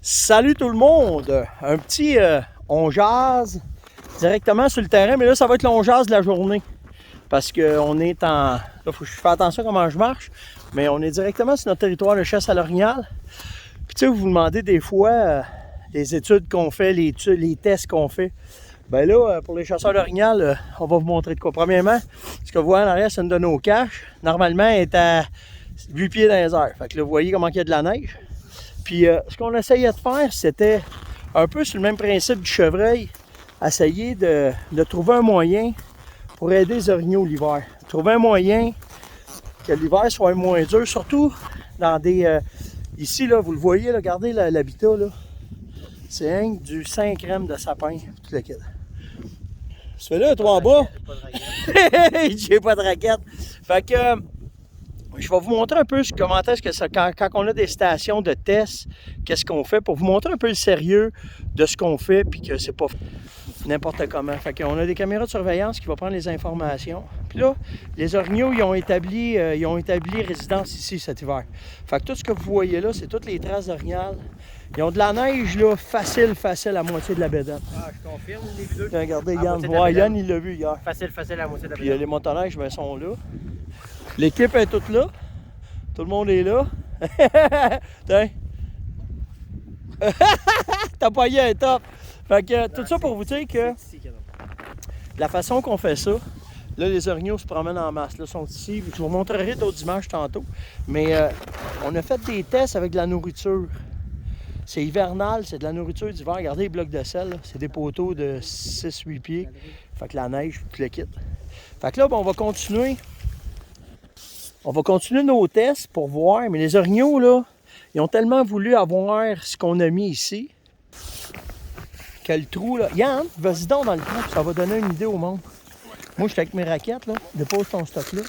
Salut tout le monde! Un petit on jase directement sur le terrain, mais là ça va être le on jase de la journée. Parce qu'on est en... Là, il faut que je fasse attention à comment je marche, mais on est directement sur notre territoire de chasse à l'orignal. Puis tu sais, vous vous demandez des fois les études qu'on fait, les tests qu'on fait. Ben là, pour les chasseurs d'orignal, on va vous montrer de quoi. Premièrement, ce que vous voyez en arrière, c'est une de nos caches. Normalement, elle est à 8 pieds dans les airs. Fait que là, vous voyez comment il y a de la neige. Puis ce qu'on essayait de faire, c'était un peu sur le même principe du chevreuil, essayer de trouver un moyen pour aider les orignaux l'hiver. Trouver un moyen que l'hiver soit moins dur, surtout dans des... ici, là, vous le voyez, là, regardez l'habitat, là. C'est du 5 crème de sapin, tout le kit. Tu fais là, toi en bas? J'ai pas de raquette. Fait que... je vais vous montrer un peu comment est-ce que ça, quand on a des stations de test, qu'est-ce qu'on fait pour vous montrer un peu le sérieux de ce qu'on fait puis que c'est pas n'importe comment. Fait qu'on a des caméras de surveillance qui vont prendre les informations. Puis là, les orignaux, ils ont établi résidence ici cet hiver. Fait que tout ce que vous voyez là, c'est toutes les traces d'orignal. Ils ont de la neige là, facile, à moitié de la bédaine. Ah, je confirme, les vidéos. Regardez Yann, ouais, Yann il l'a vu hier. Facile, à moitié de la Puis bédaine. les motoneiges ben, sont là. L'équipe est toute là. Tout le monde est là. Tiens. T'as payé un top. Fait que tout ça pour vous dire que la façon qu'on fait ça, là les orignaux se promènent en masse. Là, ils sont ici. Je vous montrerai d'autres images tantôt. Mais on a fait des tests avec de la nourriture. C'est hivernal, c'est de la nourriture d'hiver. Regardez les blocs de sel. C'est des poteaux de 6-8 pieds. Fait que la neige, tout le kit. Fait que là, ben, on va continuer. On va continuer nos tests pour voir, mais les orignaux, là, ils ont tellement voulu avoir ce qu'on a mis ici, que le trou, là... Yann, vas-y donc dans le trou, ça va donner une idée au monde. Moi, je suis avec mes raquettes, là. Dépose ton stock là.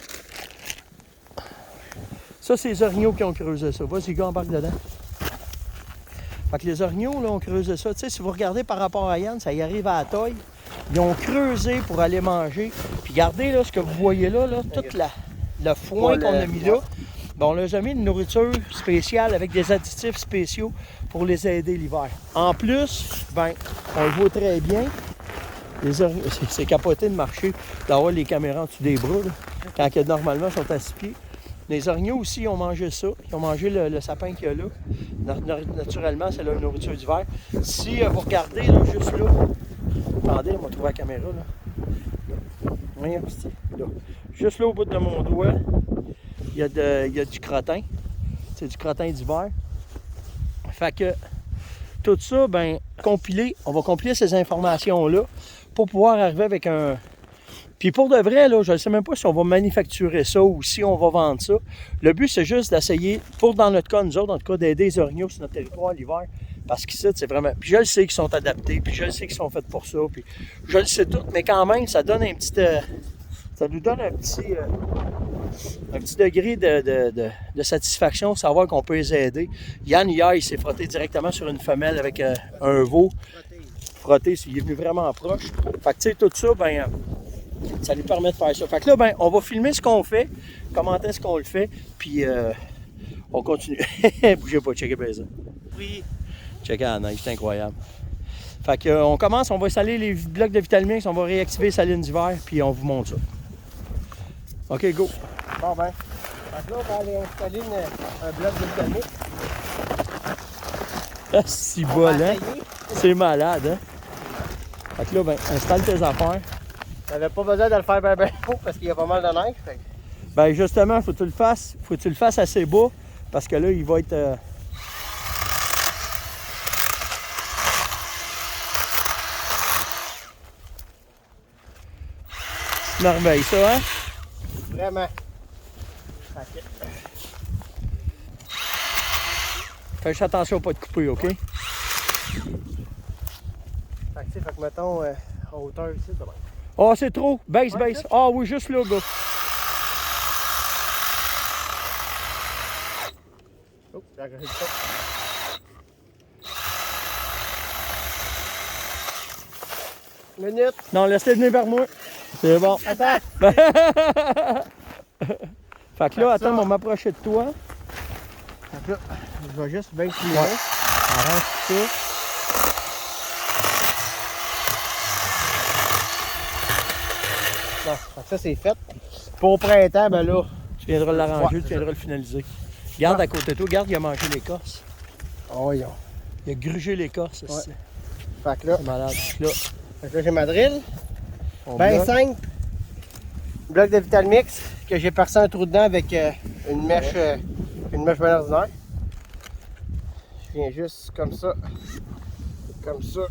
Ça, c'est les orignaux qui ont creusé ça. Vas-y, gars, embarque dedans. Fait que les orignaux, là, ont creusé ça. Tu sais, si vous regardez par rapport à Yann, ça y arrive à la taille. Ils ont creusé pour aller manger. Puis regardez, là, ce que vous voyez là, toute le foin qu'on a mis là, ben on leur a mis une nourriture spéciale avec des additifs spéciaux pour les aider l'hiver. En plus, ben, on le voit très bien, c'est capoté de marcher, d'avoir les caméras en dessous des bras, là, quand que, normalement ils sont à 6 pieds. Les orignaux aussi, ils ont mangé ça, ils ont mangé le sapin qu'il y a là. Naturellement, c'est leur nourriture d'hiver. Si vous regardez, là, juste là, attendez, on va trouver la caméra, là. Voyons, là. Juste là au bout de mon doigt, il y a du crottin. C'est du crottin d'hiver. Fait que tout ça, ben, on va compiler ces informations-là pour pouvoir arriver avec un... Puis pour de vrai, là, je ne sais même pas si on va manufacturer ça ou si on va vendre ça. Le but, c'est juste d'essayer, dans notre cas, nous autres, en tout cas, d'aider les orignaux sur notre territoire l'hiver. Parce qu'ici, c'est vraiment... Puis je le sais qu'ils sont adaptés, puis je le sais qu'ils sont faits pour ça, puis je le sais tout, mais quand même, ça donne un petit... ça nous donne un petit degré de satisfaction de savoir qu'on peut les aider. Yann, hier, il s'est frotté directement sur une femelle avec un veau. Frotté, il est venu vraiment proche. Fait que, tu sais, tout ça, ben, ça lui permet de faire ça. Fait que là, ben, on va filmer ce qu'on fait, comment est-ce qu'on le fait, puis on continue. Bougez pas, checkez bien ça. Oui. Checkez la neige, c'est incroyable. Fait que, on commence, on va installer les blocs de Vitalmix, on va réactiver les salines d'hiver, puis on vous montre ça. OK, go! Bon ben. Fait que là, on va aller installer un bloc de Vitalmix. Ah, si bol, hein? C'est malade, hein? Fait que là, ben, installe tes affaires. T'avais pas besoin de le faire bien haut parce qu'il y a pas mal de neige. Fait que... Ben, justement, faut que tu le fasses assez bas parce que là, il va être... merveille, ça, hein? Vraiment. Okay. Fais juste attention à pas te couper, OK? Fait que mettons en hauteur ici, demain. Ah, c'est trop! Baisse. Ah oui, juste là, gars. Oh, j'ai accroché le top. Minute. Non, laisse-les venir vers moi. C'est bon. Attends. Fait que là, attends, on va m'approcher de toi. Fait que là, je vais juste baisser les mains. arrange tout ça. Bon, ça c'est fait. Pour au printemps, ben là. Tu viendras l'arranger, tu viendras le finaliser. Garde à côté de toi, garde, il a mangé l'écorce. Oh, voyons. Il a grugé l'écorce, ça. Ouais. Fait que là, C'est malade. Là, j'ai ma drill. on Ben bloque. simple. Bloc de Vitalmix que j'ai percé un trou dedans avec une mèche bien ordinaire. Je viens juste comme ça. Comme ça.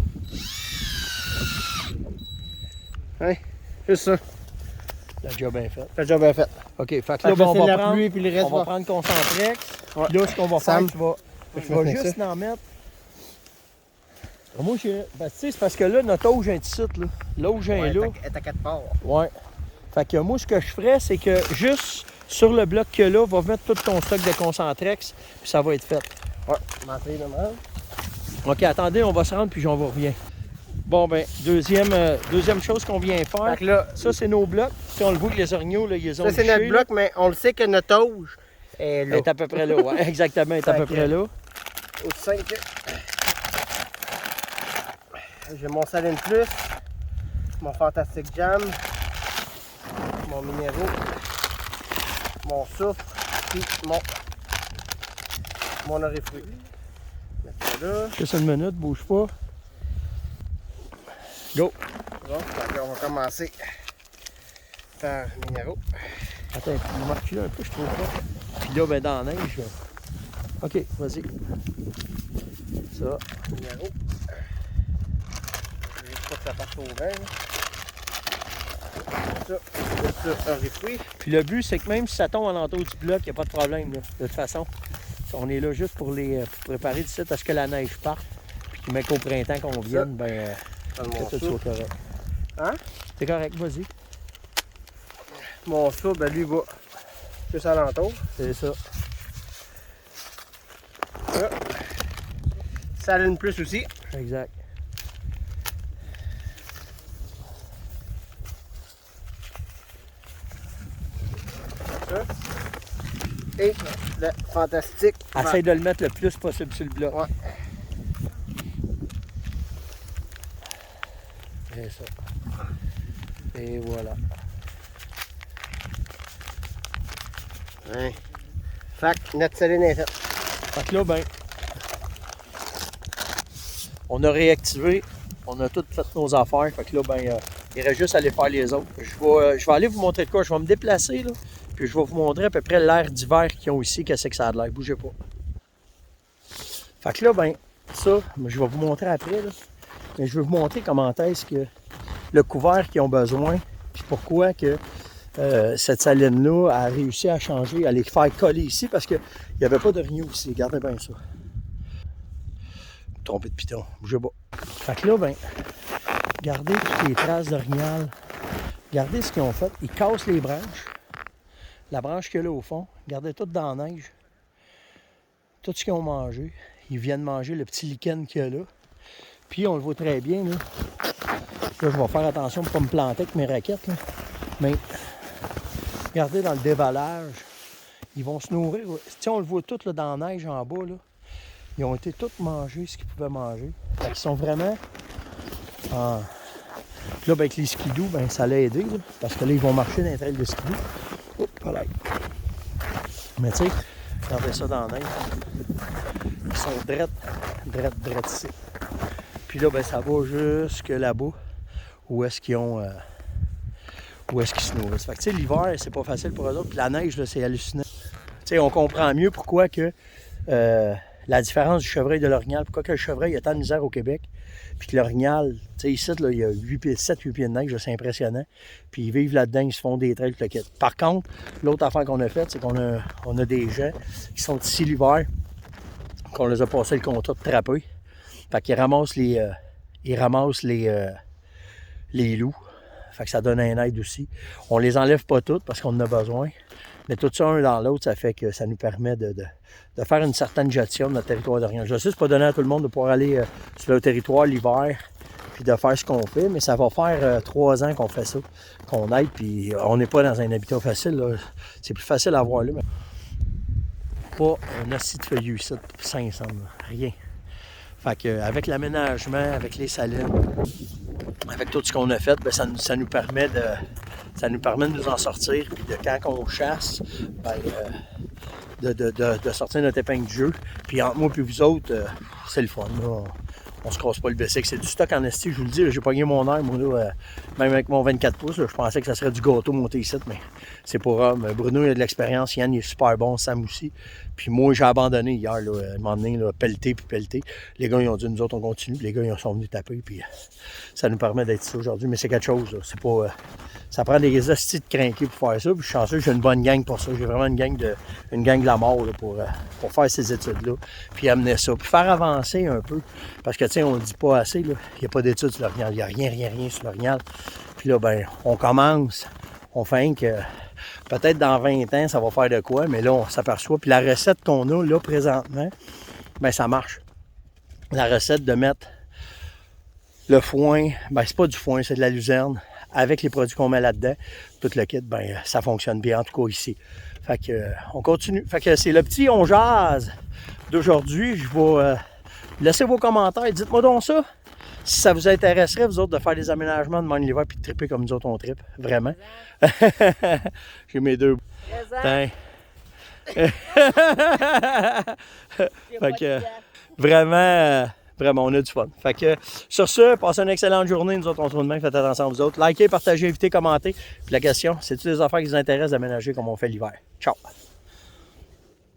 Hein? Juste ça. La job est faite. C'est déjà bien fait. OK, fait que Fait là, que ben, là, on c'est va la prendre, pluie puis le reste on va va. prendre Concentrex. Ouais. Puis là, ce qu'on va Sam, faire, tu je vas vais juste ça. en mettre. Moi, ben, tu sais, c'est parce que là, notre auge est ici, là. L'auge est là. Elle est à 4 parts. Ouais. Fait que moi, ce que je ferais, c'est que juste sur le bloc que là, va mettre tout ton stock de Concentrex, puis ça va être fait. Ouais, m'entrer de même. OK, attendez, on va se rendre, puis on va revient. Bon, ben, deuxième chose qu'on vient Fait faire, que là, ça, c'est nos blocs. Si on le voit que les orignaux, là, ils ont ça c'est notre bloc, mais on le sait que notre auge est Elle là. est à peu près là, ouais. Exactement, elle est à peu Fait près que- là. Au 5. J'ai mon Saline Plus, mon Fantastic Jam, mon Minéraux, mon Soufre, puis mon Orifruit. Mettre ça là. Juste une minute, bouge pas. Go! Bon, fait que on va commencer par Minéraux. Attends, il marque là un peu, je trouve pas. Puis là, ben, dans la neige. OK, vas-y. Ça. Minéraux. Je veux pas que ça parte au vert. Ça, Orifruit. Puis le but, c'est que même si ça tombe alentour du bloc, il n'y a pas de problème, là, de toute façon. On est là juste pour pour préparer d'ici à ce que la neige parte. Puis mais qu'au printemps qu'on vienne, ben, Prendre que mon tout Soufre. soit correct. Hein? C'est correct, vas-y. Mon Soufre, ben lui va juste alentour. C'est ça. Saline Plus aussi. Exact. Ça. Et le Fantastique. Essaye de le mettre le plus possible sur le bloc. Ouais. C'est ça. Et voilà. Ouais. Fait que notre saline est faite. Fait que là, ben, on a réactivé, on a tout fait nos affaires. Fait que là, ben, il reste juste à aller faire les autres. Je vais aller vous montrer de quoi. Je vais me déplacer, là, puis je vais vous montrer à peu près l'air d'hiver qu'ils ont ici, qu'est-ce que ça a de l'air. Bougez pas. Fait que là, ben, ça, je vais vous montrer après, là. Mais je vais vous montrer comment est-ce que le couvert qu'ils ont besoin, puis pourquoi que cette saline-là a réussi à changer, à les faire coller ici, parce qu'il n'y avait pas d'orignaux ici. Regardez bien ça. Trompé de piton, bougez pas. Fait que là, ben, regardez toutes les traces d'orignal. Regardez ce qu'ils ont fait. Ils cassent les branches. La branche qu'il y a là au fond, regardez tout dans la neige. Tout ce qu'ils ont mangé. Ils viennent manger le petit lichen qu'il y a là. Puis on le voit très bien, là. Là, je vais faire attention pour ne pas me planter avec mes raquettes, là. Mais regardez dans le dévalage. Ils vont se nourrir. Tiens, on le voit tout là, dans la neige en bas, là. Ils ont été tous mangés ce qu'ils pouvaient manger. Fait qu'ils sont vraiment en... Puis là, ben, avec les skidoo, ben, ça l'a aidé, là, parce que là, ils vont marcher dans les trails de skidoo. Oups, voilà. Mais tu sais, regardez ça dans la neige. Ils sont drettes ici. Puis là, ben, ça va jusque là-bas, où est-ce qu'ils ont... où est-ce qu'ils se nourrissent. Fait que tu sais, l'hiver, c'est pas facile pour eux autres. Puis la neige, là, c'est hallucinant. Tu sais, on comprend mieux pourquoi que... la différence du chevreuil de l'orignal, pourquoi que le chevreuil a tant de misère au Québec, puis que l'orignal, tu sais, ici, là, il y a 7-8 pieds de neige, là, c'est impressionnant, puis ils vivent là-dedans, ils se font des trails, le kit. Par contre, l'autre affaire qu'on a faite, c'est qu'on a des gens qui sont ici l'hiver, qu'on les a passé le contrat de trapper, fait qu'ils ramassent les loups, fait que ça donne un aide aussi. On les enlève pas toutes parce qu'on en a besoin, mais tout ça un dans l'autre, ça fait que ça nous permet de faire une certaine gestion de notre territoire d'orignal. Je sais, c'est pas donné à tout le monde de pouvoir aller sur le territoire l'hiver puis de faire ce qu'on fait, mais ça va faire 3 ans qu'on fait ça, qu'on aide, puis on n'est pas dans un habitat facile, là. C'est plus facile à voir là, mais pas un assis de feuillu ici, 500, là. Rien. Fait que, avec l'aménagement, avec les salines, avec tout ce qu'on a fait, bien, ça nous permet de nous en sortir. Puis de quand on chasse, bien, de sortir notre épingle du jeu. Puis entre moi et vous autres, c'est le fun. Là. On se casse pas le bicycle. C'est du stock en esti, je vous le dis. J'ai pogné mon air, moi, là, même avec mon 24 pouces. Là, je pensais que ça serait du gâteau monté ici, mais c'est pas grave. Bruno, il a de l'expérience. Yann, il est super bon. Sam aussi. Puis moi, j'ai abandonné hier, là, à un moment donné, là, pelleté puis pelleté. Les gars, ils ont dit, nous autres, on continue. Puis les gars, ils sont venus taper. Puis ça nous permet d'être ici aujourd'hui. Mais c'est quelque chose. Là. C'est pas... ça prend des hosties de crinquer pour faire ça. Puis je suis chanceux, j'ai une bonne gang pour ça. J'ai vraiment une gang de la mort là, pour faire ces études-là. Puis amener ça. Puis faire avancer un peu. Parce que, tu sais, on ne le dit pas assez. Il n'y a pas d'études sur l'orignal. Il n'y a rien sur l'orignal. Puis là, ben, on commence. On fait que peut-être dans 20 ans, ça va faire de quoi. Mais là, on s'aperçoit. Puis la recette qu'on a là présentement, ben ça marche. La recette de mettre le foin, ben c'est pas du foin, c'est de la luzerne. Avec les produits qu'on met là-dedans, tout le kit, ben ça fonctionne bien, en tout cas ici. Fait que, on continue. Fait que c'est le petit On Jase d'aujourd'hui. Je vais laisser vos commentaires. Dites-moi donc ça. Si ça vous intéresserait, vous autres, de faire des aménagements de même l'hiver puis de tripper comme nous autres, on trippe. Vraiment. J'ai mes deux. Fait que, vraiment... Vraiment, on a du fun. Fait que, sur ce, passez une excellente journée. Nous autres, on se retrouve demain. Faites attention à vous autres. Likez, partagez, invitez, commentez. Puis la question, c'est-tu des affaires qui vous intéressent d'aménager comme on fait l'hiver? Ciao!